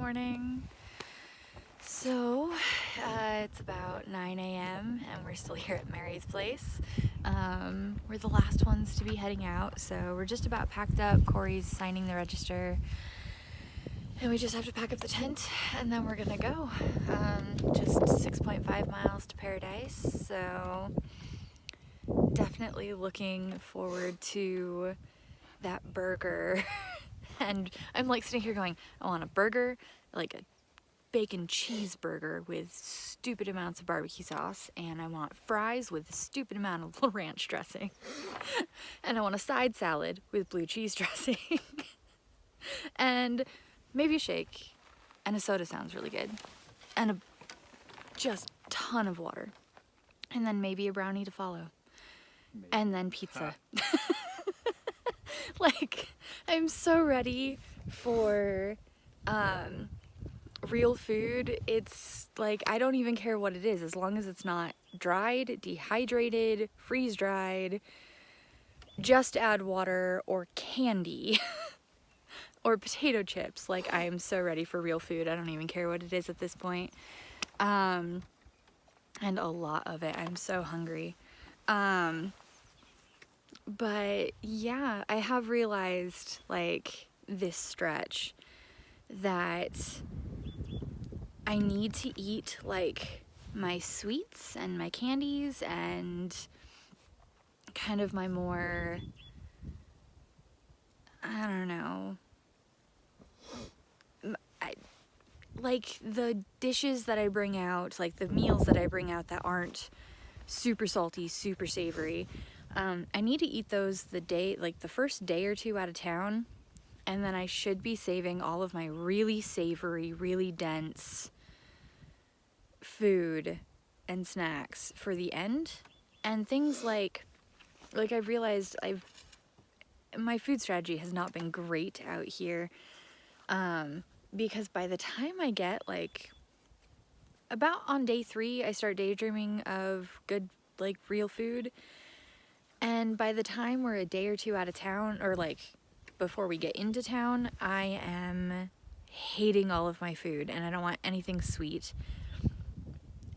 morning. So, it's about 9 a.m. and we're still here at Mary's place. We're the last ones to be heading out, so we're just about packed up. Corey's signing the register, and we just have to pack up the tent, and then we're gonna go. Just 6.5 miles to Paradise, so definitely looking forward to that burger. And I'm like sitting here going, I want a burger, like a bacon cheeseburger with stupid amounts of barbecue sauce, and I want fries with a stupid amount of ranch dressing, and I want a side salad with blue cheese dressing, and maybe a shake, and a soda sounds really good, and a just ton of water, and then maybe a brownie to follow, and then pizza. Like, I'm so ready for real food. It's like, I don't even care what it is, as long as it's not dried, dehydrated, freeze-dried. Just add water or candy or potato chips. Like, I am so ready for real food. I don't even care what it is at this point. And a lot of it. I'm so hungry. But yeah, I have realized, like, this stretch that I need to eat, like, my sweets and my candies and kind of my more, I don't know, like the dishes that I bring out, like the meals that I bring out that aren't super salty, super savory. I need to eat those the first day or two out of town, and then I should be saving all of my really savory, really dense food and snacks for the end. And things like I've realized my food strategy has not been great out here, because by the time I get, like, about on day 3, I start daydreaming of good, like, real food. And by the time we're a day or two out of town, or like before we get into town, I am hating all of my food and I don't want anything sweet.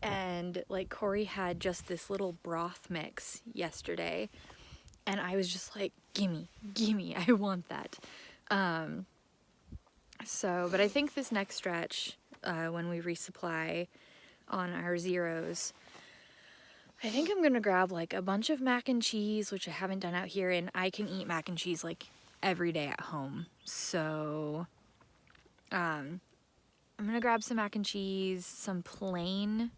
And like, Corey had just this little broth mix yesterday, and I was just like, gimme, I want that. But I think this next stretch, when we resupply on our zeros, I think I'm gonna grab like a bunch of mac and cheese, which I haven't done out here, and I can eat mac and cheese like every day at home. So I'm gonna grab some mac and cheese, some plain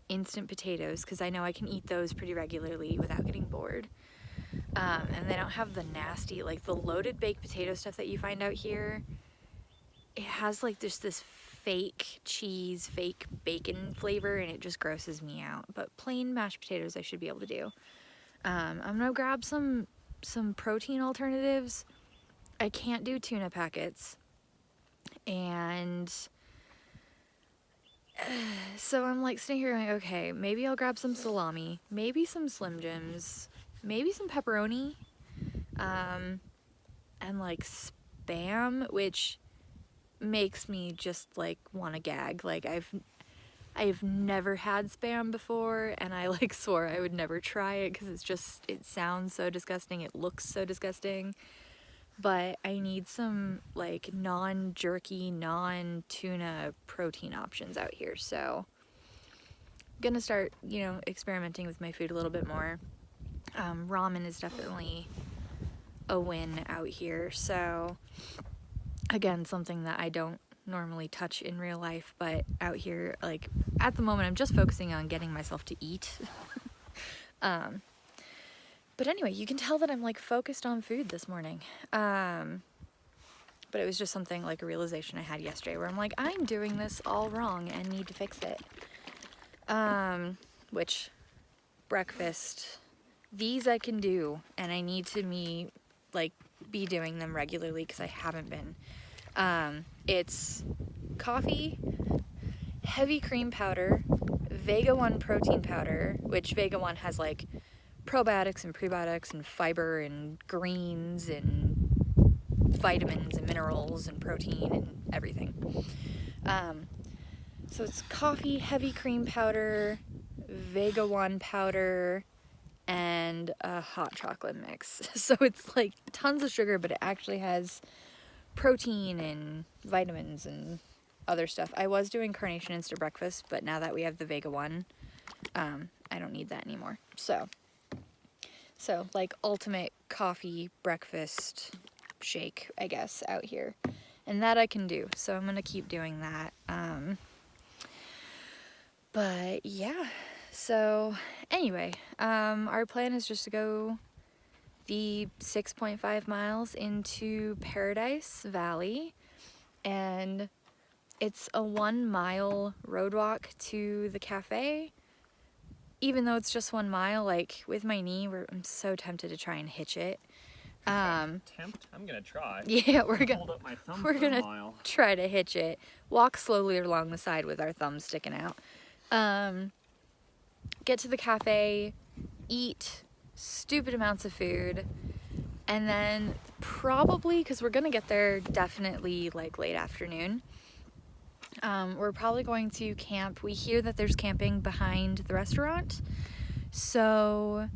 instant potatoes, because I know I can eat those pretty regularly without getting bored. And they don't have the nasty, like the loaded baked potato stuff that you find out here. It has like just this fake cheese, fake bacon flavor, and it just grosses me out. But plain mashed potatoes I should be able to do. I'm gonna grab some protein alternatives. I can't do tuna packets, and so I'm like sitting here going, okay, maybe I'll grab some salami, maybe some Slim Jims, maybe some pepperoni, and like Spam, which makes me just like want to gag. Like, I've never had Spam before, and I like swore I would never try it because it sounds so disgusting, it looks so disgusting. But I need some like non-jerky, non-tuna protein options out here, so I'm gonna start, experimenting with my food a little bit more. Ramen is definitely a win out here, so again, something that I don't normally touch in real life, but out here, like, at the moment, I'm just focusing on getting myself to eat. But anyway, you can tell that I'm, like, focused on food this morning. But it was just something, like, a realization I had yesterday where I'm like, I'm doing this all wrong and need to fix it. Which, breakfast, these I can do, and I need to be doing them regularly because I haven't been. It's coffee, heavy cream powder, Vega 1 protein powder, which Vega 1 has like probiotics and prebiotics and fiber and greens and vitamins and minerals and protein and everything. So it's coffee, heavy cream powder, Vega 1 powder, and a hot chocolate mix. So it's like tons of sugar, but it actually has protein and vitamins and other stuff. I was doing Carnation Insta breakfast, but now that we have the Vega 1, I don't need that anymore. So like ultimate coffee breakfast shake, I guess, out here. And that I can do, so I'm gonna keep doing that. But yeah, so anyway, our plan is just to go the 6.5 miles into Paradise Valley, and it's a 1 mile road walk to the cafe. Even though it's just 1 mile, like with my knee, I'm so tempted to try and hitch it. I'm gonna try. Yeah, we're hold up my thumb we're for gonna a mile. try to hitch it. Walk slowly along the side with our thumbs sticking out. Get to the cafe, eat stupid amounts of food, and then probably, because we're gonna get there definitely like late afternoon, we're probably going to camp. We hear that there's camping behind the restaurant, so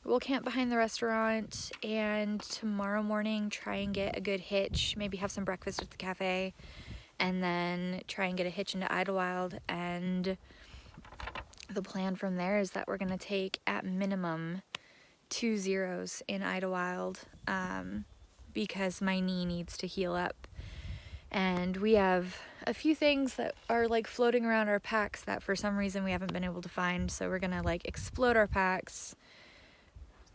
we'll camp behind the restaurant, and tomorrow morning try and get a good hitch, maybe have some breakfast at the cafe, and then try and get a hitch into Idlewild. And the plan from there is that we're going to take at minimum 2 zeros in Idlewild, because my knee needs to heal up. And we have a few things that are like floating around our packs that for some reason we haven't been able to find. So we're going to like explode our packs,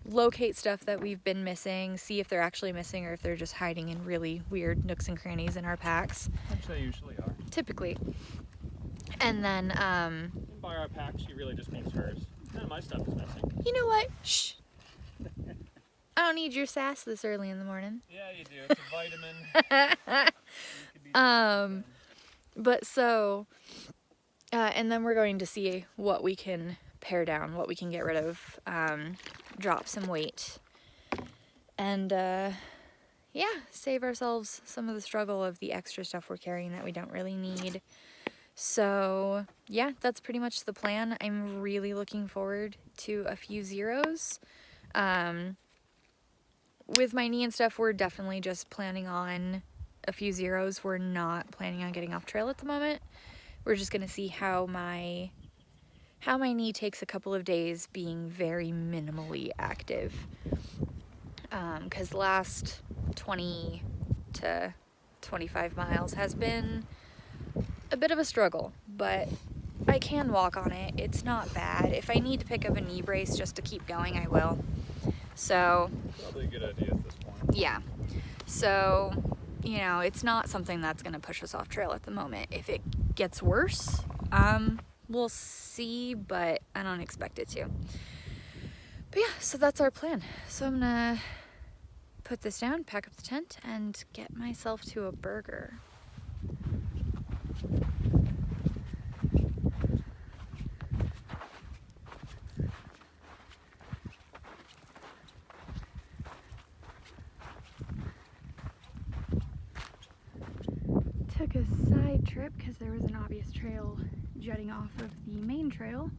locate stuff that we've been missing, see if they're actually missing or if they're just hiding in really weird nooks and crannies in our packs. Which they usually are. Typically. And then, And by our packs, she really just means hers. None of my stuff is missing. You know what? Shh. I don't need your sass this early in the morning. Yeah, you do. It's a vitamin. But so, and then we're going to see what we can pare down, what we can get rid of, drop some weight, and yeah, save ourselves some of the struggle of the extra stuff we're carrying that we don't really need. So yeah, that's pretty much the plan. I'm really looking forward to a few zeros. With my knee and stuff, we're definitely just planning on a few zeros. We're not planning on getting off trail at the moment. We're just gonna see how my knee takes a couple of days being very minimally active. Because the last 20 to 25 miles has been a bit of a struggle, but I can walk on it. It's not bad. If I need to pick up a knee brace just to keep going, I will. So Probably a good idea at this point. yeah. So, you know, it's not something that's going to push us off trail at the moment. If it gets worse, we'll see, but I don't expect it to. But yeah, so that's our plan. So I'm going to put this down, pack up the tent, and get myself to a burger. Took a side trip because there was an obvious trail jutting off of the main trail.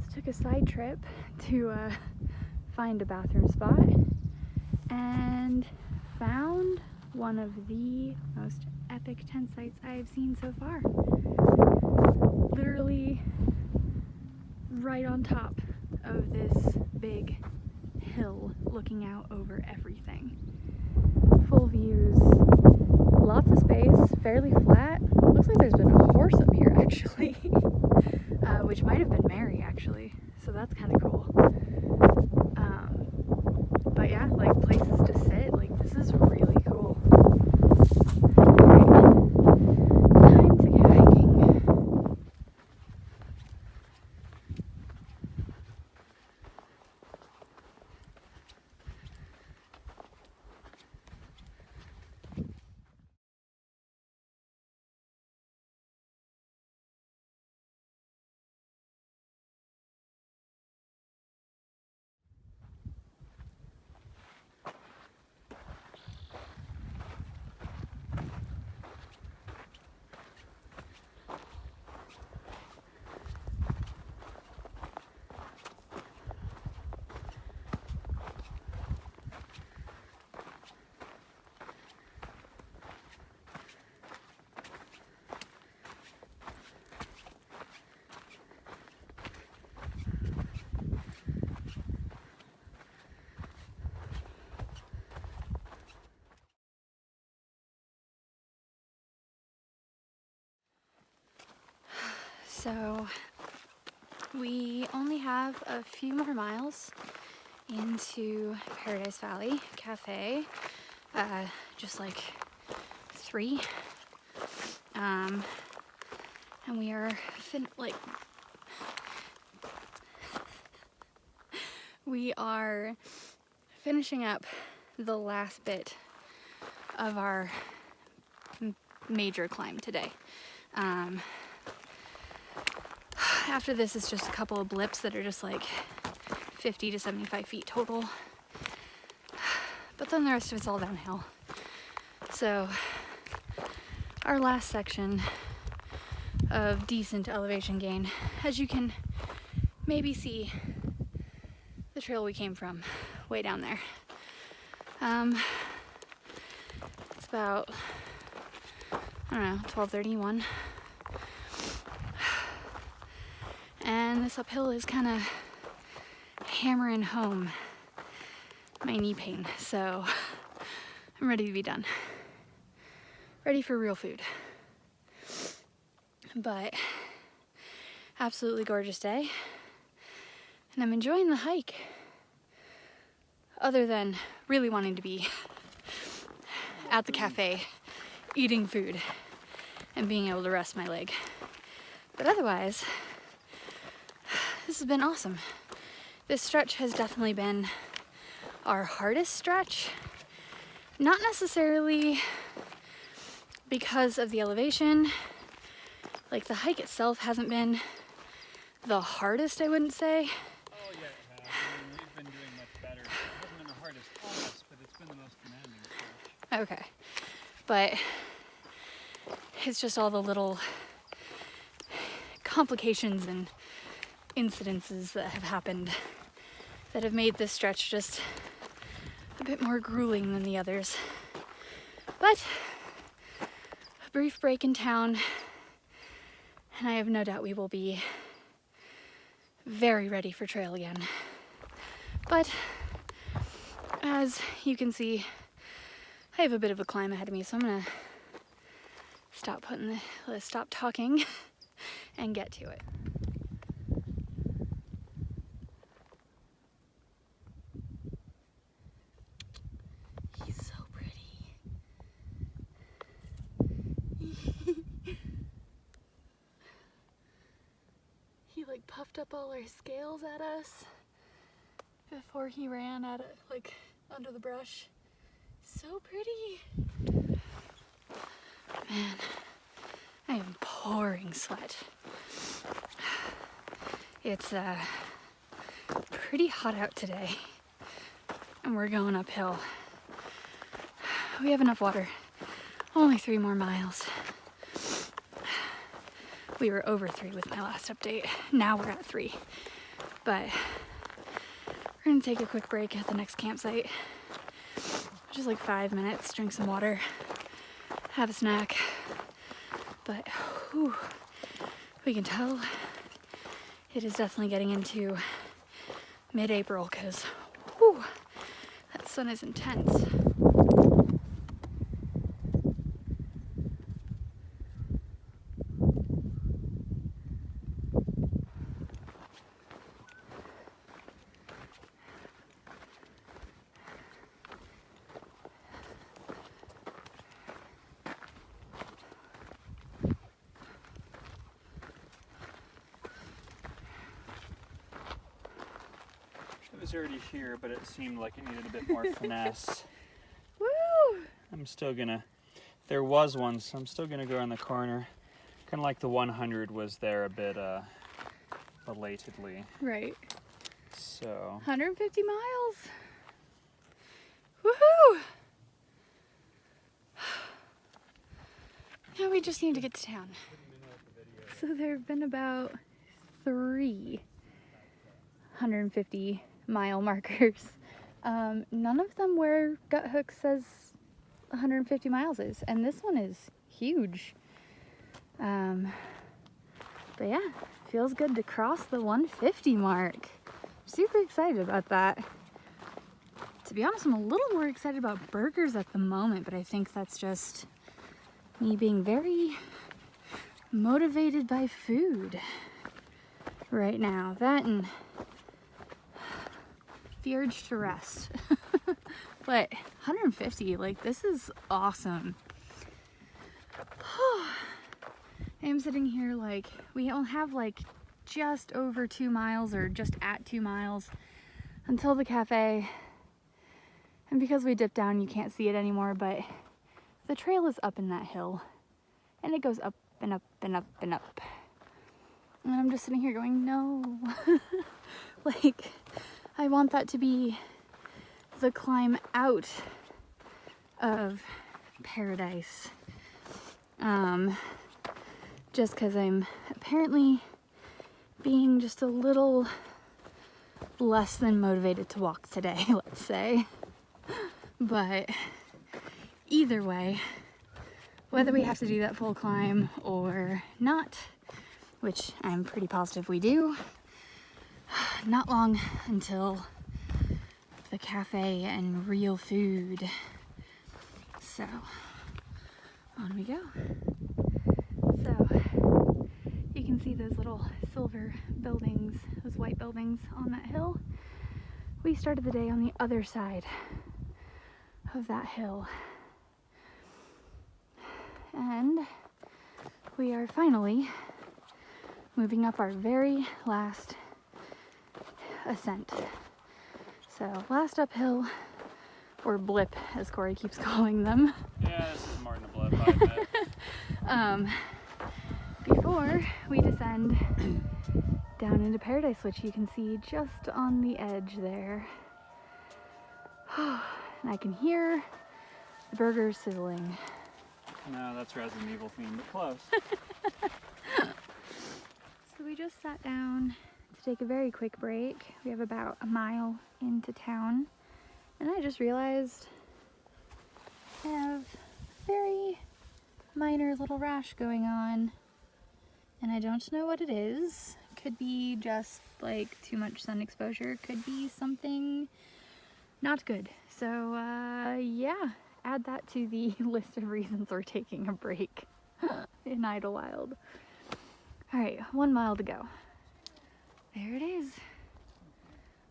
So took a side trip to find a bathroom spot and found one of the most epic tent sites I've seen so far. Literally right on top of this big hill looking out over everything. Full views, lots of space, fairly flat. Looks like there's been a horse up here actually, which might have been Mary actually, so that's kind of cool. But yeah, like places to sit, like this is really cool. Time to get hiking. So we only have a few more miles into Paradise Valley Cafe, just like 3. And we are finishing up the last bit of our major climb today. After this is just a couple of blips that are just like 50 to 75 feet total, but then the rest of it's all downhill. So our last section of decent elevation gain, as you can maybe see, the trail we came from way down there. It's about, I don't know, 12:31, and this uphill is kind of hammering home my knee pain, so I'm ready to be done. Ready for real food. But absolutely gorgeous day, and I'm enjoying the hike, other than really wanting to be at the cafe eating food and being able to rest my leg. But otherwise, this has been awesome. This stretch has definitely been our hardest stretch, not necessarily because of the elevation. Like, the hike itself hasn't been the hardest, I wouldn't say. Oh yeah, it has. I mean, we've been doing much better. It hasn't been the hardest on us, but it's been the most demanding stretch. Okay. But it's just all the little complications and incidences that have happened that have made this stretch just a bit more grueling than the others. But a brief break in town, and I have no doubt we will be very ready for trail again. But as you can see, I have a bit of a climb ahead of me, so I'm gonna stop talking and get to it. He's so pretty. He like puffed up all our scales at us before he ran at it, like under the brush. So pretty. Man, I am pouring sweat. It's pretty hot out today, and we're going uphill. We have enough water. Only 3 more miles. We were over 3 with my last update. Now we're at 3. But we're gonna take a quick break at the next campsite. Just like 5 minutes, drink some water, have a snack. But whew, we can tell it is definitely getting into mid-April, because that sun is intense. It was already here, but it seemed like it needed a bit more finesse. Woo! I'm still gonna, there was one, so I'm still gonna go around the corner. Kind of like the 100 was there a bit belatedly. Right. So 150 miles. Woohoo! Now we just need to get to town. So there have been about 3 150-mile markers. None of them where Gut Hook says 150 miles is, and this one is huge. But yeah, feels good to cross the 150 mark. Super excited about that. To be honest, I'm a little more excited about burgers at the moment, but I think that's just me being very motivated by food right now. That and the urge to rest. But 150, like, this is awesome. I am sitting here like, we all have like just over 2 miles or just at 2 miles until the cafe. And because we dipped down, you can't see it anymore, but the trail is up in that hill and it goes up and up and up and up. And I'm just sitting here going, no. Like, I want that to be the climb out of paradise. Just because I'm apparently being just a little less than motivated to walk today, let's say. But either way, whether we have to do that full climb or not, which I'm pretty positive we do, not long until the cafe and real food. So, on we go. So, you can see those little silver buildings, those white buildings on that hill. We started the day on the other side of that hill. And we are finally moving up our very last ascent. So, last uphill, or blip as Corey keeps calling them. Yeah, this is more than a blip, I admit. Before we descend down into paradise, which you can see just on the edge there. And I can hear the burgers sizzling. No, that's Resident Evil themed, but close. So we just sat down to take a very quick break. We have about a mile into town, and I just realized I have a very minor little rash going on, and I don't know what it is. Could be just like too much sun exposure, could be something not good. So yeah, add that to the list of reasons we're taking a break in Idlewild. All right, 1 mile to go. There it is.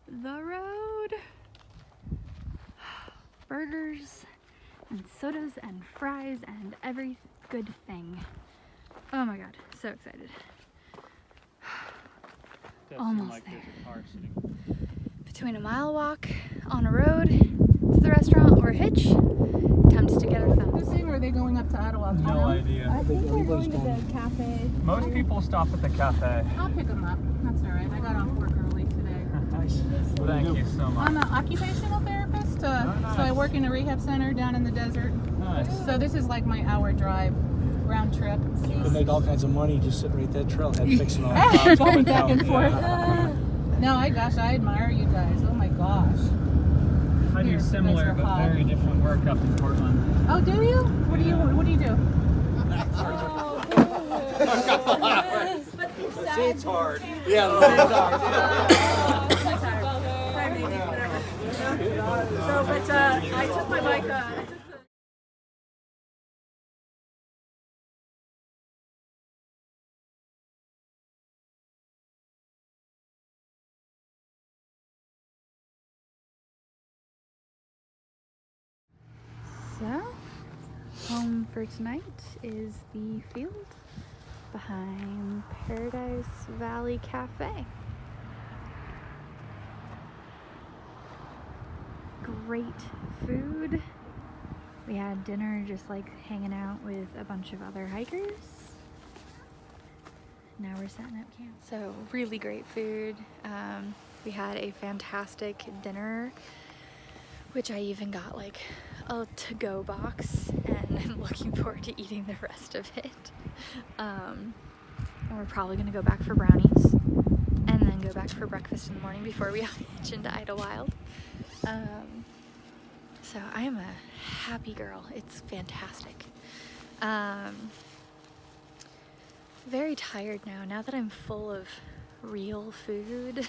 The road. Burgers and sodas and fries and every good thing. Oh my god, so excited. Does Almost seem like there. there's a car sitting. Between a mile walk on a road to the restaurant or a hitch, time to stick out our thumbs. Or are they going up to Ottawa? No idea. I think they're going to the cafe. Most people stop at the cafe. I'll pick them up. That's all right. I got off work early today. Nice. Thank you so much. I'm an occupational therapist, so I work in a rehab center down in the desert. Nice. So this is like my hour drive, round trip. You can make all kinds of money just sitting right that trailhead fixing all Ah, the going back and forth. Yeah. No, I admire you guys. Oh my gosh. I do Here, similar those are but hot. very different work up in Portland. Oh, do you? What do you do? See, it's hard. Yeah, it's hard. So, but I took my bike. So, home for tonight is the field behind Paradise Valley Cafe. Great food. We had dinner just like hanging out with a bunch of other hikers. Now we're setting up camp. So, really great food. We had a fantastic dinner, which I even got like a to-go box, and I'm looking forward to eating the rest of it. And we're probably gonna go back for brownies and then go back for breakfast in the morning before we hitch into Idlewild. So I am a happy girl. It's fantastic. Very tired now that I'm full of real food.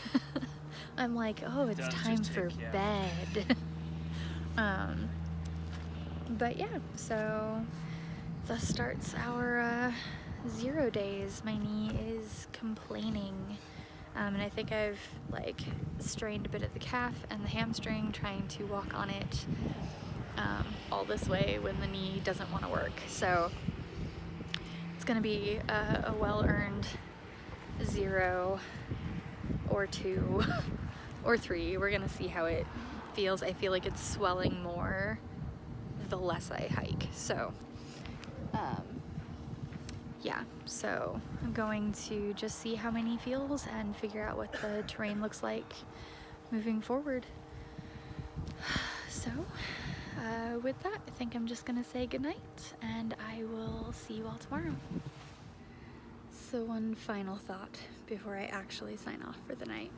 I'm like, oh, it's Does time just for take you out. bed. But yeah, so thus starts our 0 days, my knee is complaining. And I think I've like strained a bit of the calf and the hamstring trying to walk on it all this way when the knee doesn't want to work. So it's gonna be a well-earned 0 or 2 or 3. We're gonna see how it feels. I feel like it's swelling more the less I hike. So yeah, so I'm going to just see how my knee feels and figure out what the terrain looks like moving forward. So with that, I think I'm just gonna say goodnight and I will see you all tomorrow. So one final thought before I actually sign off for the night.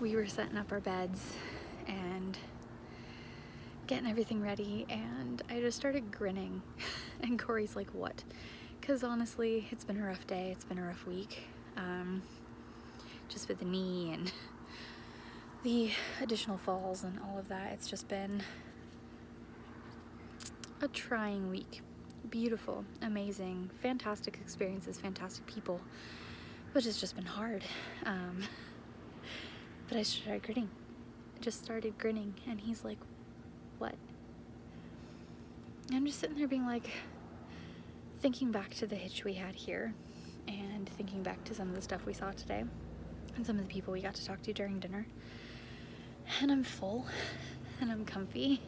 We were setting up our beds and getting everything ready, and I just started grinning. And Corey's like, what? Because honestly, it's been a rough day, it's been a rough week. Just with the knee and the additional falls and all of that, it's just been a trying week. Beautiful, amazing, fantastic experiences, fantastic people, but it's just been hard. But I started grinning. I just started grinning, and he's like, what? And I'm just sitting there being like, thinking back to the hitch we had here, and thinking back to some of the stuff we saw today, and some of the people we got to talk to during dinner. And I'm full, and I'm comfy.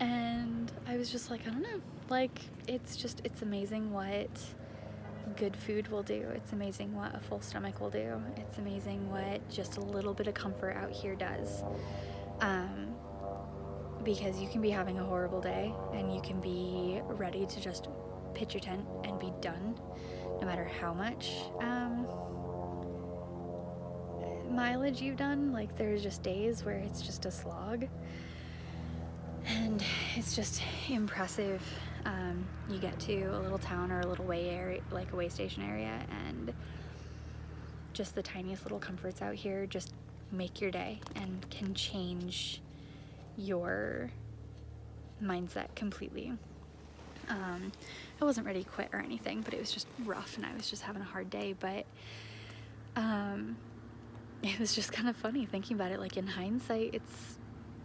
And I was just like, I don't know, like, it's amazing what good food will do. It's amazing what a full stomach will do. It's amazing what just a little bit of comfort out here does. Because you can be having a horrible day and you can be ready to just pitch your tent and be done, no matter how much mileage you've done. Like, there's just days where it's just a slog, and it's just impressive. You get to a little town or a little way area, like a way station area, and just the tiniest little comforts out here just make your day and can change your mindset completely. I wasn't ready to quit or anything, but it was just rough and I was just having a hard day. But it was just kind of funny thinking about it. Like, in hindsight, it's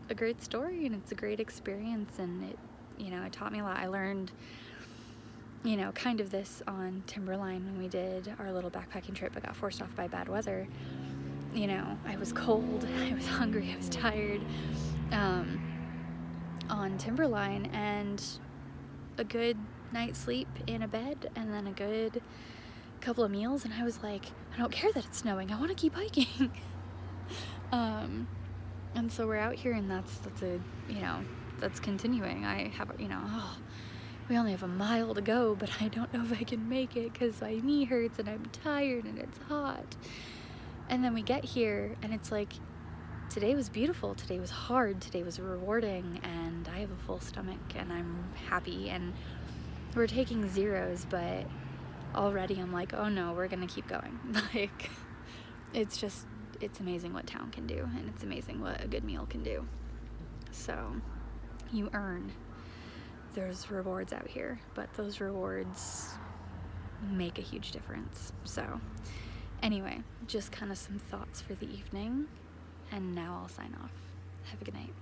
a great story and it's a great experience, and it, you know, it taught me a lot. I learned, you know, kind of this on Timberline when we did our little backpacking trip, but got forced off by bad weather. You know, I was cold, I was hungry, I was tired on Timberline, and a good night's sleep in a bed and then a good couple of meals, and I was like, I don't care that it's snowing, I want to keep hiking. And so we're out here, and that's a, you know, that's continuing. I have, you know, we only have a mile to go, but I don't know if I can make it because my knee hurts and I'm tired and it's hot. And then we get here and it's like, today was beautiful, today was hard, today was rewarding, and I have a full stomach and I'm happy, and we're taking zeros, but already I'm like, oh no, we're gonna keep going. Like, it's amazing what town can do, and it's amazing what a good meal can do. So you earn those rewards out here, but those rewards make a huge difference. So anyway, just kind of some thoughts for the evening, and now I'll sign off. Have a good night.